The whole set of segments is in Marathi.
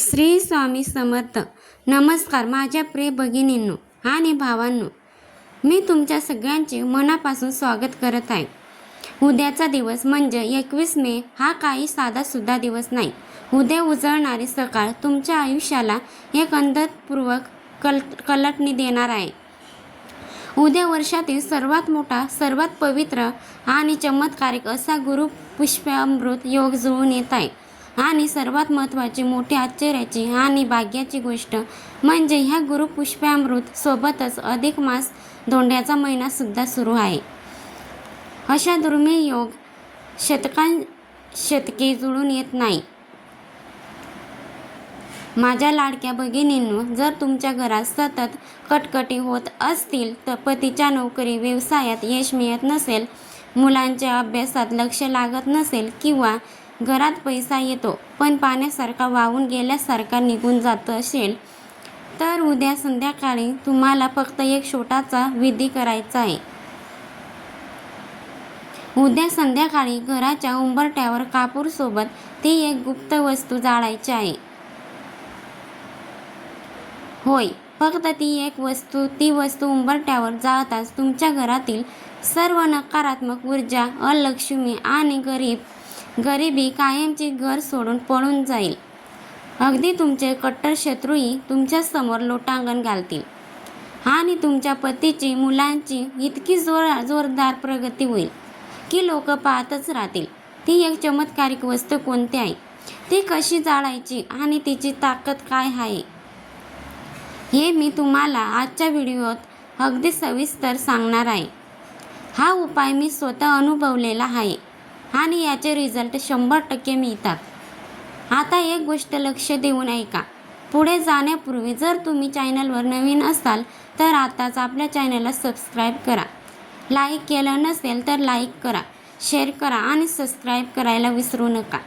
श्री स्वामी समर्थ. नमस्कार माझ्या प्रिय भगिनींनो आणि भावांनो, मी तुमच्या सगळ्यांचे मनापासून स्वागत करत आहे. उद्याचा दिवस म्हणजे 21 मे हा काही साधासुद्धा दिवस नाही. उद्या उजळणारी सकाळ तुमच्या आयुष्याला एक अंधपूर्वक कलटणी देणार आहे. उद्या वर्षातील सर्वात मोठा, सर्वात पवित्र आणि चमत्कारिक असा गुरु पुष्पामृत योग जुळून येत आहे. आणि सर्वात महत्त्वाची, मोठी आश्चर्याची आणि भाग्याची गोष्ट म्हणजे ह्या गुरु पुष्पामृत सोबतच अधिक मास धोंड्याचा महिनासुद्धा सुरू आहे. अशा दुर्मिळ योग शतके जुळून येत नाही. माझ्या लाडक्या भगिनींनो, जर तुमच्या घरात सतत कटकटी होत असतील, तर पतीच्या नोकरी व्यवसायात यश मिळत नसेल, मुलांच्या अभ्यासात लक्ष लागत नसेल किंवा घरात पैसा येतो पण पाण्यासारखा वाहून गेल्यासारखा निघून जात असेल, तर उद्या संध्याकाळी तुम्हाला फक्त एक छोटासा विधी करायचा आहे. उद्या संध्याकाळी घराच्या उंबरठ्यावर कापूरसोबत ती एक गुप्त वस्तू जाळायची आहे. होय, फक्त ती वस्तू उंबरठ्यावर जाळताच तुमच्या घरातील सर्व नकारात्मक ऊर्जा, अलक्ष्मी आणि गरिबी कायमची घर सोडून पळून जाईल. अगदी तुमचे कट्टर शत्रूही तुमच्यासमोर लोटांगण घालतील आणि तुमच्या पतीची, मुलांची इतकी जोरदार प्रगती होईल की लोक पाहतच राहतील. ती एक चमत्कारिक वस्तू कोणती आहे, ती कशी जाळायची आणि तिची ताकद काय आहे, हे मी तुम्हाला आजच्या व्हिडिओत अगदी सविस्तर सांगणार आहे. हा उपाय मी स्वतः अनुभवलेला आहे आणि याचे रिझल्ट 100% मिळतात. आता एक गोष्ट लक्ष देऊन ऐका. पुढे जाण्यापूर्वी जर तुम्ही चॅनलवर नवीन असाल तर आताच आपल्या चॅनलला सबस्क्राईब करा. लाईक केलं नसेल तर लाईक करा, शेअर करा आणि सबस्क्राईब करायला विसरू नका.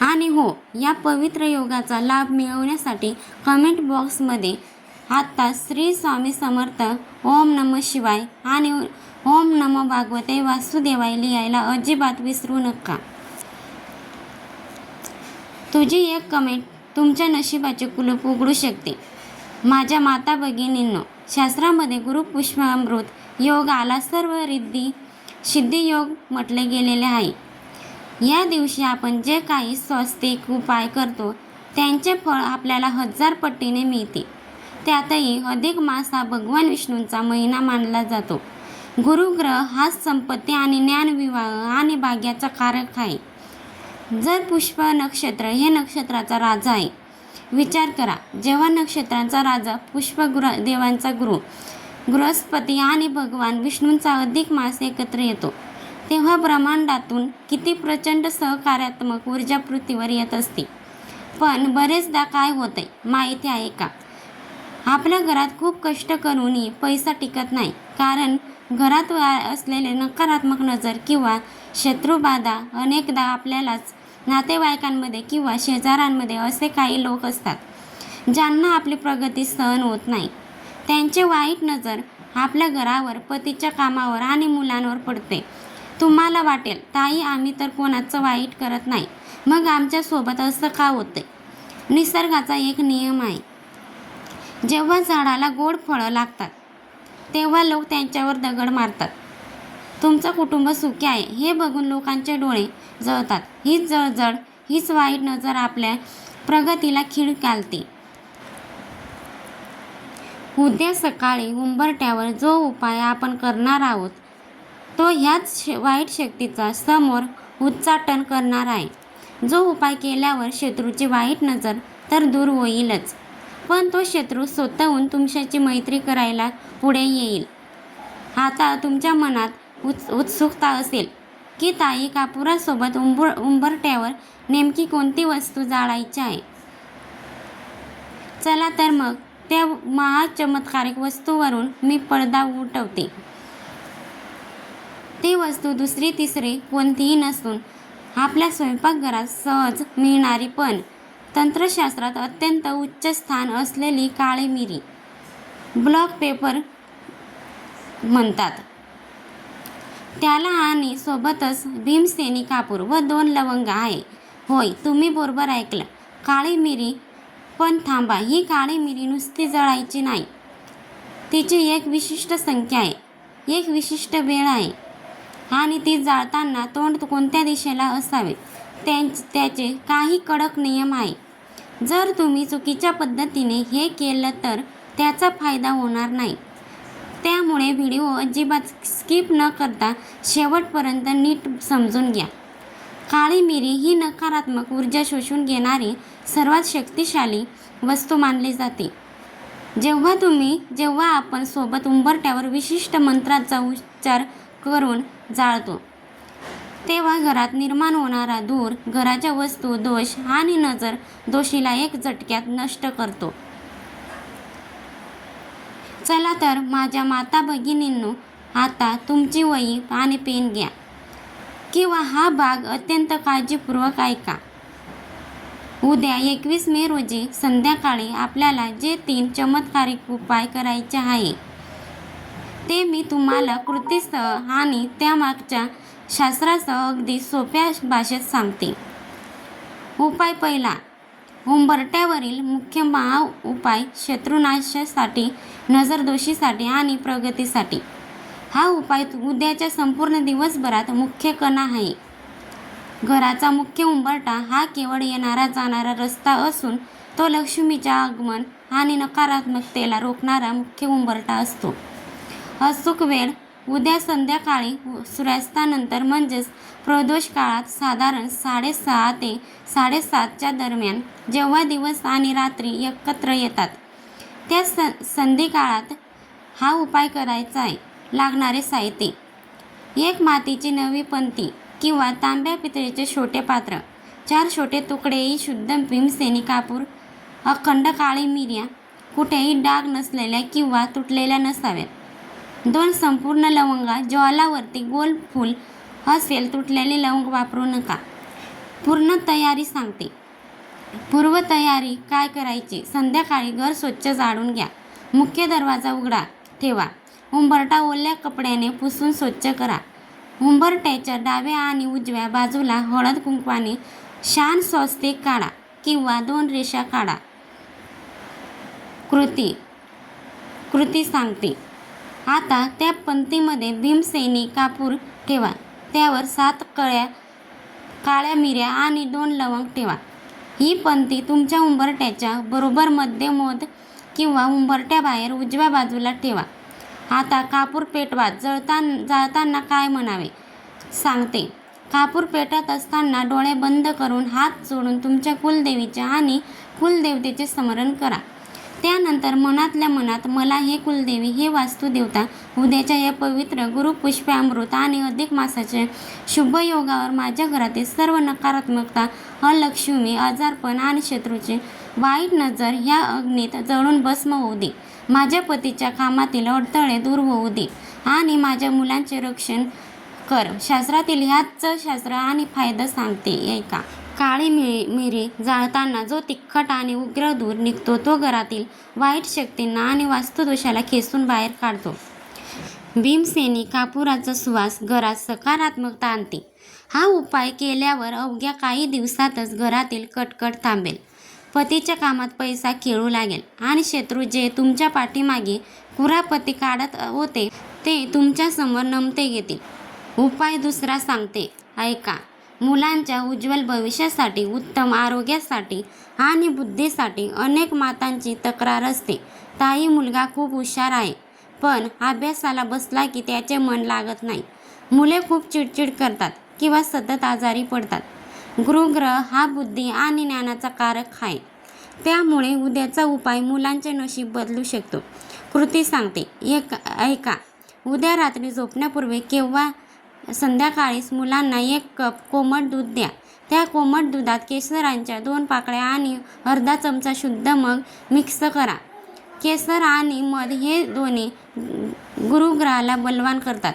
आणि हो, या पवित्र योगाचा लाभ मिळवण्यासाठी कमेंट बॉक्समध्ये आता श्री स्वामी समर्थ, ओम नमः शिवाय आणि ओम नमो भगवते वासुदेवाय लिहायला अजिबात विसरू नका. तुझी एक कमेंट तुमच्या नशिबाचे कुलूप उघडू शकते. माझ्या माता भगिनींनो, शास्त्रामध्ये गुरु पुष्पामृत योगाला सर्व रिद्धी सिद्धी योग म्हटले गेलेले आहे. या दिवशी आपण जे काही स्वस्तिक उपाय करतो त्यांचे फळ आपल्याला 1000 पटीने मिळते. त्यातही अधिक मास हा भगवान विष्णूंचा महिना मानला जातो. गुरुग्रह हा संपत्ती आणि ज्ञान, विवाह आणि भाग्याचा कारक आहे. जर पुष्प नक्षत्र हे नक्षत्राचा राजा आहे. विचार करा, जेव्हा नक्षत्रांचा राजा देवांचा गुरु बृहस्पती आणि भगवान विष्णूंचा अधिक मास एकत्र येतो, तेव्हा ब्रह्मांडातून किती प्रचंड सहकार्यात्मक ऊर्जा पृथ्वीवर येत असते. पण बरेचदा काय होते माहिती आहे का? आपल्या घरात खूप कष्ट करूनही पैसा टिकत नाही, कारण घरात असलेले नकारात्मक नजर किंवा शत्रुबाधा. अनेकदा आपल्यालाच नातेवाईकांमध्ये किंवा शेजाऱ्यांमध्ये असे काही लोक असतात ज्यांना आपली प्रगती सहन होत नाही. त्यांचे वाईट नजर आपल्या घरावर, पतीच्या कामावर आणि मुलांवर पडते. तुम्हाला वाटेल, ताई आम्ही तर कोणाचं वाईट करत नाही, मग आमच्यासोबत असं का होतंय? निसर्गाचा एक नियम आहे, जेव्हा झाडाला गोड फळं लागतात तेव्हा लोक त्यांच्यावर दगड मारतात. तुमचं कुटुंब सुखी आहे हे बघून लोकांचे डोळे जळतात. हीच जळजळ, हीच वाईट नजर आपल्या प्रगतीला खीळ घालते. उद्या सकाळी उंबरठ्यावर जो उपाय आपण करणार आहोत तो ह्याच वाईट शक्तीचा समोर उच्चाटन करणार आहे. जो उपाय केल्यावर शत्रूची वाईट नजर तर दूर होईलच, पण तो शत्रू स्वतःहून तुमच्याशी मैत्री करायला पुढे येईल. आता तुमच्या मनात उत्सुकता असेल की ताई, कापुरासोबत उंबरठ्यावर नेमकी कोणती वस्तू जाळायची आहे? चला तर मग त्या महाचमत्कारिक वस्तूवरून मी पडदा उठवते. ती वस्तू दुसरी तिसरी कोणतीही नसून आपल्या स्वयंपाकघरात सहज मिळणारी पण तंत्रशास्त्रात अत्यंत उच्च स्थान असलेली काळी मिरी, ब्लॅक पेपर म्हणतात त्याला, आणि सोबतच भीमसेनी कापूर व 2 लवंगा आहे. होय, तुम्ही बरोबर ऐकलं. काळी मिरी. पण थांबा, ही काळी मिरी नुसती जळायची नाही. तिची एक विशिष्ट संख्या आहे, एक विशिष्ट वेळ आहे आणि ती जाळताना तोंड कोणत्या दिशेला असावे त्याचे काही कडक नियम आहे. जर तुम्ही चुकीच्या पद्धतीने हे केलं तर त्याचा फायदा होणार नाही. त्यामुळे व्हिडिओ अजिबात स्किप न करता शेवटपर्यंत नीट समजून घ्या. काळी मिरी ही नकारात्मक ऊर्जा शोषून घेणारी सर्वात शक्तिशाली वस्तू मानली जाते. जेव्हा आपण सोबत उंबरठ्यावर विशिष्ट मंत्राचा उच्चार करून जाळतो, तेव्हा घरात निर्माण होणारा धूर घराच्या वस्तू, दोष आणि नजर दोषीला एक झटक्यात नष्ट करतो. चला तर माझ्या माता भगिनींनो, आता तुमची वही आणि पेन घ्या किंवा हा भाग अत्यंत काळजीपूर्वक ऐका. उद्या 21 मे रोजी संध्याकाळी आपल्याला जे 3 चमत्कारिक उपाय करायचे आहे ते मी तुम्हाला कृतीसह आणि त्यामागच्या शास्त्रासह अगदी सोप्या भाषेत सांगते. उपाय पहिला, उंबरठ्यावरील मुख्य उपाय शत्रुनाशासाठी, नजरदोषीसाठी आणि प्रगतीसाठी. हा उपाय उद्याच्या संपूर्ण दिवसभरात मुख्य कणा आहे. घराचा मुख्य उंबरठा हा केवळ येणारा जाणारा रस्ता असून तो लक्ष्मीचे आगमन आणि नकारात्मकतेला रोखणारा मुख्य उंबरठा असतो. अचूक वेळ उद्या संध्याकाळी सूर्यास्तानंतर म्हणजेच प्रदोष काळात साधारण 6:30 ते 7:30च्या दरम्यान, जेव्हा दिवस आणि रात्री एकत्र येतात त्या संधी काळात हा उपाय करायचा आहे. लागणारे साहित्य: 1 मातीची नवी पंती किंवा तांब्या पितळेचे छोटे पात्र, 4 छोटे तुकडे शुद्ध भीमसेनी कापूर, अखंड काळी मिऱ्या, कुठेही डाग नसलेल्या किंवा तुटलेल्या नसाव्यात, 2 संपूर्ण लवंगा, ज्वालावरती गोल फूल असेल, तुटलेले लवंग वापरू नका. पूर्ण तयारी सांगते. पूर्वतयारी काय करायची? संध्याकाळी घर स्वच्छ झाडून घ्या. मुख्य दरवाजा उघडा ठेवा. उंबरठा ओल्या कपड्याने पुसून स्वच्छ करा. उंबरठ्याच्या डाव्या आणि उजव्या बाजूला हळद कुंकवाने शान स्वस्तिक काढा किंवा 2 रेषा काढा. कृती सांगते. आता त्या पंक्तीमध्ये भीमसेनी कापूर ठेवा. त्यावर 7 काळ्या मिऱ्या आणि 2 लवंग ठेवा. ही पंक्ती तुमच्या उंबरठ्याच्या बरोबर मध्यमोध किंवा उंबरठ्याबाहेर उजव्या बाजूला ठेवा. आता कापूर पेटवा. जाळताना काय म्हणावे सांगते. कापूर पेटत असताना डोळे बंद करून हात जोडून तुमच्या कुलदेवीचे आणि कुलदेवतेचे स्मरण करा. त्यानंतर मनातल्या मनात, मला हे कुलदेवी, हे वास्तुदेवता, उद्याच्या या पवित्र गुरुपुष्पामृत आणि अधिक मासाच्या शुभयोगावर माझ्या घरातील सर्व नकारात्मकता, अलक्ष्मी, आजारपण आणि शत्रूची वाईट नजर ह्या अग्नीत जळून भस्म होऊ दे. माझ्या पतीच्या कामातील अडथळे दूर होऊ दे आणि माझ्या मुलांचे रक्षण कर. शास्त्रातील ह्याच शास्त्र आणि फायदा सांगते, ऐका. काळी मिरी जाळताना जो तिखट आणि उग्र धूर निघतो तो घरातील वाईट शक्तींना आणि वास्तुदोषाला खेचून बाहेर काढतो. भीमसेनी कापुराचा सुवास घरात सकारात्मकता आणते. हा उपाय केल्यावर अवघ्या काही दिवसातच घरातील कटकट थांबेल, पतीच्या कामात पैसा खेळू लागेल आणि शत्रू जे तुमच्या पाठीमागे कुरापती काढत होते ते तुमच्यासमोर नमते घेतील. उपाय दुसरा सांगते, ऐका. मुलांच्या उज्ज्वल भविष्यासाठी, उत्तम आरोग्यासाठी आणि बुद्धीसाठी अनेक मातांची तक्रार असते. ताई, मुलगा खूप हुशार आहे, पण अभ्यासाला बसला की त्याचे मन लागत नाही. मुले खूप चिडचिड करतात किंवा सतत आजारी पडतात. गुरुग्रह हा बुद्धी आणि ज्ञानाचा कारक आहे. त्यामुळे उद्याचा उपाय मुलांचे नशीब बदलू शकतो. कृती सांगते, ऐका. उद्या रात्री झोपण्यापूर्वी किंवा संध्याकाळीच मुलांना 1 कप कोमट दूध द्या. त्या कोमट दुधात केसरांच्या 2 पाकळ्या आणि अर्धा चमचा शुद्ध मध मिक्स करा. केसर आणि मध हे दोन्ही गुरुग्रहाला बलवान करतात.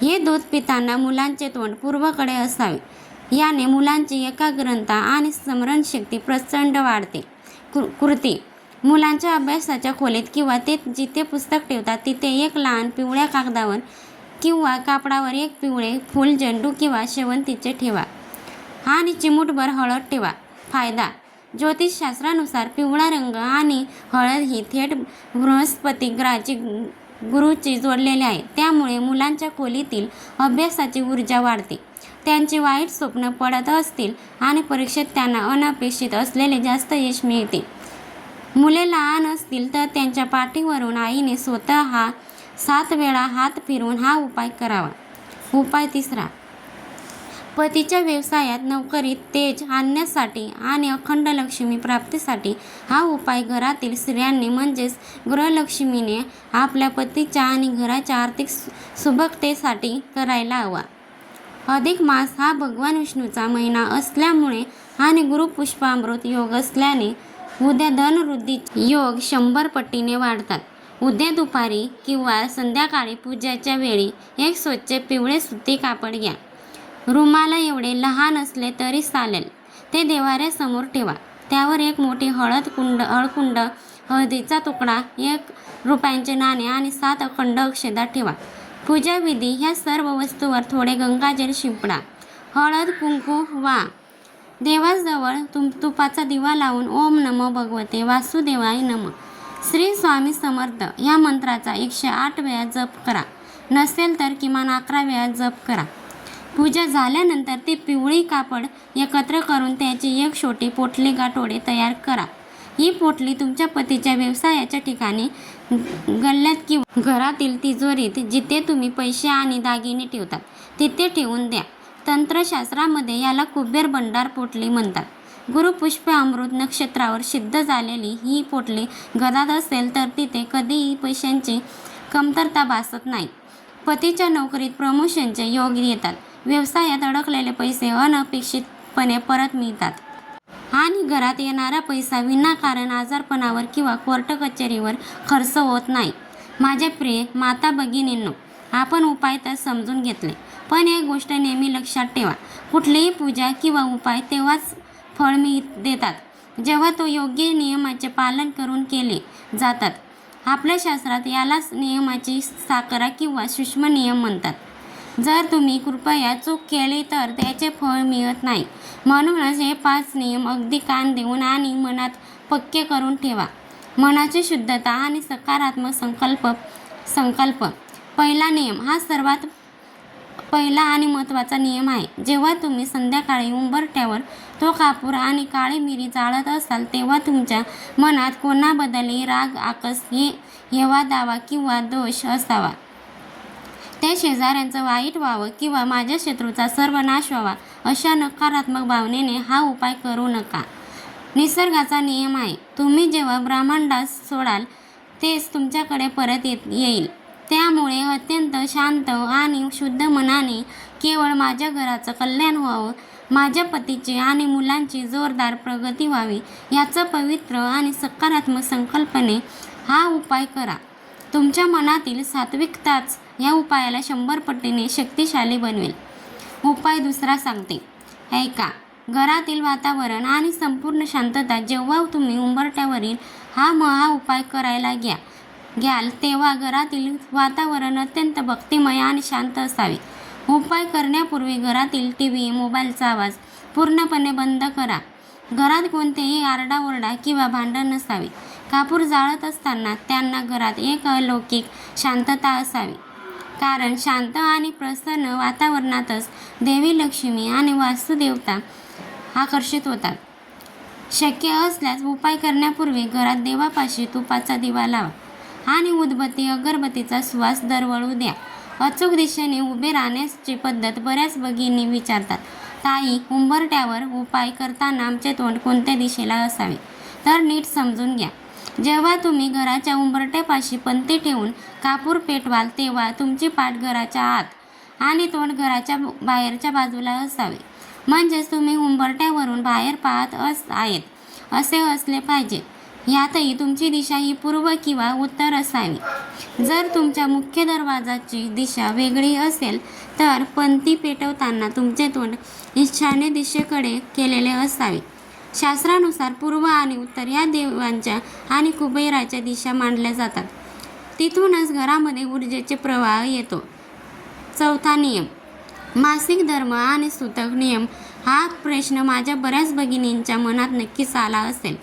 हे दूध पिताना मुलांचे तोंड पूर्वेकडे असावे. याने मुलांची एकाग्रता आणि स्मरणशक्ती प्रचंड वाढते. कृती: मुलांच्या अभ्यासाच्या खोलीत किंवा ते जिथे पुस्तक ठेवतात तिथे 1 लहान पिवळ्या कागदावर किंवा कापडावर 1 पिवळे फूल, झेंडू किंवा शेवंतीचे ठेवा. आणि चिमूटभर हळद ठेवा. फायदा: ज्योतिषशास्त्रानुसार पिवळा रंग आणि हळद ही थेट बृहस्पती ग्रहाची गुरूची जोडलेली आहे. त्यामुळे मुलांच्या खोलीतील अभ्यासाची ऊर्जा वाढते. त्यांची वाईट स्वप्न पडत असतील आणि परीक्षेत त्यांना अनपेक्षित असलेले जास्त यश मिळते. मुले लहान असतील तर त्यांच्या पाठीवरून आईने स्वतः 7 वेळा हात फिरवून हा उपाय करावा. उपाय तिसरा: पतीच्या व्यवसायात नोकरीत तेज आणण्यासाठी आणि अखंड लक्ष्मी प्राप्तीसाठी हा उपाय घरातील स्त्रियांनी म्हणजेच गृहलक्ष्मीने आपल्या पतीच्या आणि घराच्या आर्थिक सुबकतेसाठी करायला हवा. अधिक मास हा भगवान विष्णूचा महिना असल्यामुळे आणि गुरुपुष्पामृत योग असल्याने उद्या धनवृद्धी योग 100 पटीने वाढतात. उद्या दुपारी किंवा संध्याकाळी पूजेच्या वेळी एक स्वच्छ पिवळे सुती कापड घ्या. रुमाला एवढे लहान असले तरी चालेल. ते देव्हाऱ्यासमोर ठेवा. त्यावर एक मोठी हळकुंड, हळदीचा तुकडा, 1 रुपयाचे नाणे आणि 7 अखंड अक्षता ठेवा. पूजाविधी: ह्या सर्व वस्तूवर थोडे गंगाजल शिंपडा. हळद कुंकू वा देवाजवळ तुपाचा दिवा लावून ओम नमो भगवते वासुदेवाय नमः, श्री स्वामी समर्थ या मंत्राचा 108 वेळा जप करा. नसेल तर किमान 11 वेळा जप करा. पूजा झाल्यानंतर ती पिवळी कापड एकत्र करून त्याची एक छोटी पोटली गाठोडे तयार करा. ही पोटली तुमच्या पतीच्या व्यवसायाच्या ठिकाणी, गल्ल्यात किंवा घरातील तिजोरीत जिथे तुम्ही पैसे आणि दागिने ठेवतात तिथे ठेवून द्या. तंत्रशास्त्रामध्ये याला कुबेर भंडार पोटली म्हणतात. गुरुपुष्प अमृत नक्षत्रावर सिद्ध झालेली ही पोटली घरात असेल तर तिथे कधीही पैशांची कमतरता भासत नाही. पतीच्या नोकरीत प्रमोशनचे योग येतात. व्यवसायात अडकलेले पैसे अनपेक्षितपणे परत मिळतात. आणि घरात येणारा पैसा विनाकारण आजारपणावर किंवा कोर्ट कचेरीवर खर्च होत नाही. माझ्या प्रिय माता भगिनींनो, आपण उपाय तर समजून घेतले, पण एक गोष्ट नेहमी लक्षात ठेवा: कुठलीही पूजा किंवा उपाय तेव्हाच फळ देतात जेव्हा तो योग्य नियमाचे पालन करून केले जातात. आपल्या शास्त्रात यालाच नियमाची साखरा किंवा सूक्ष्म नियम म्हणतात. जर तुम्ही कृपया चूक केली तर त्याचे फळ मिळत नाही. म्हणूनच हे 5 नियम अगदी कान देऊन आणि मनात पक्के करून ठेवा. मनाची शुद्धता आणि सकारात्मक संकल्प. पहिला नियम हा सर्वात पहिला आणि महत्त्वाचा नियम आहे. जेव्हा तुम्ही संध्याकाळी उंबरठ्यावर तो कापूर आणि काळी मिरी जाळत असाल तेव्हा तुमच्या मनात कोणाबद्दलही राग, आकस, हेवा दावा किंवा दोष असावा. त्या शेजाऱ्यांचं वाईट व्हावं किंवा माझ्या शत्रूचा सर्वनाश व्हावा अशा नकारात्मक भावनेने हा उपाय करू नका. निसर्गाचा नियम आहे, तुम्ही जेव्हा ब्रह्मांडास सोडाल तेच तुमच्याकडे परत येईल. त्यामुळे अत्यंत शांत आणि शुद्ध मनाने केवळ माझ्या घराचं कल्याण व्हावं, माझ्या पतीची आणि मुलांची जोरदार प्रगती व्हावी याचा पवित्र आणि सकारात्मक संकल्पने हा उपाय करा. तुमच्या मनातील सात्विकताच या उपायाला 100 पटीने शक्तिशाली बनवेल. उपाय दुसरा सांगते, ऐका. घरातील वातावरण आणि संपूर्ण शांतता. जेव्हा तुम्ही उंबरठ्यावरील हा उपाय करायला घ्याल तेव्हा घरातील वातावरण अत्यंत भक्तिमय आणि शांत असावे. उपाय करण्यापूर्वी घरातील टीव्ही, मोबाईलचा आवाज पूर्णपणे बंद करा. घरात कोणतेही आरडाओरडा किंवा भांडण नसावे. कापूर जाळत असताना त्यांना घरात एक अलौकिक शांतता असावी. कारण शांत आणि प्रसन्न वातावरणातच देवी लक्ष्मी आणि वास्तुदेवता आकर्षित होतात. शक्य असल्यास उपाय करण्यापूर्वी घरात देवापाशी तुपाचा दिवा लावा आणि उदबत्ती, अगरबत्तीचा सुवास दरवळू द्या. अचूक दिशेने उभे राहण्याची पद्धत बऱ्याच भगिनी विचारतात, ताई, उंबरठ्यावर उपाय करताना आमचे तोंड कोणत्या दिशेला असावे? तर नीट समजून घ्या. जेव्हा तुम्ही घराच्या उंबरठ्यापाशी पंती ठेवून कापूर पेटवाल तेव्हा तुमची पाठ घराच्या आत आणि तोंड घराच्या बाहेरच्या बाजूला असावे. म्हणजेच तुम्ही उंबरठ्यावरून बाहेर पाहत आहेत असे असले पाहिजे. यातही तुमची दिशा ही पूर्व किंवा उत्तर असावी. जर तुमच्या मुख्य दरवाजाची दिशा वेगळी असेल तर पंती पेटवताना तुमचे तोंड ईशान्य दिशेकडे केलेले असावे. शास्त्रानुसार पूर्व आणि उत्तर या देवांच्या आणि कुबेराच्या दिशा मानल्या जातात. तिथूनच घरामध्ये ऊर्जेचे प्रवाह येतो. चौथा नियम, मासिक धर्म आणि सूतक नियम. हा प्रश्न माझ्या बऱ्याच भगिनींच्या मनात नक्कीच आला असेल.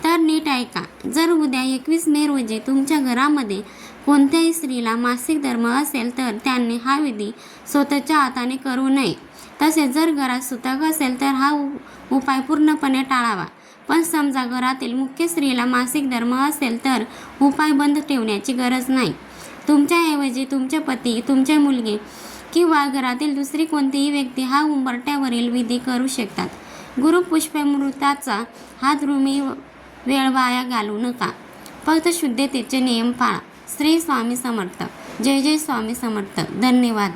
तर नीट ऐका. जर उद्या 21 मे रोजी तुमच्या घरामध्ये कोणत्याही स्त्रीला मासिक धर्म असेल तर त्यांनी हा विधी स्वतःच्या हाताने करू नये. तसेच जर घरात सुतक असेल तर हा उपाय पूर्णपणे टाळावा. पण समजा घरातील मुख्य स्त्रीला मासिक धर्म असेल तर उपाय बंद ठेवण्याची गरज नाही. तुमच्याऐवजी तुमचे पती, तुमचे मुलगे किंवा घरातील दुसरी कोणतीही व्यक्ती हा उंबरठ्यावरील विधी करू शकतात. गुरुपुष्पामृताचा हा तुम्ही वेळ वाया घालवू नका. फक्त शुद्धतेचे नियम पाळा. श्री स्वामी समर्थ. जय जय स्वामी समर्थ. धन्यवाद.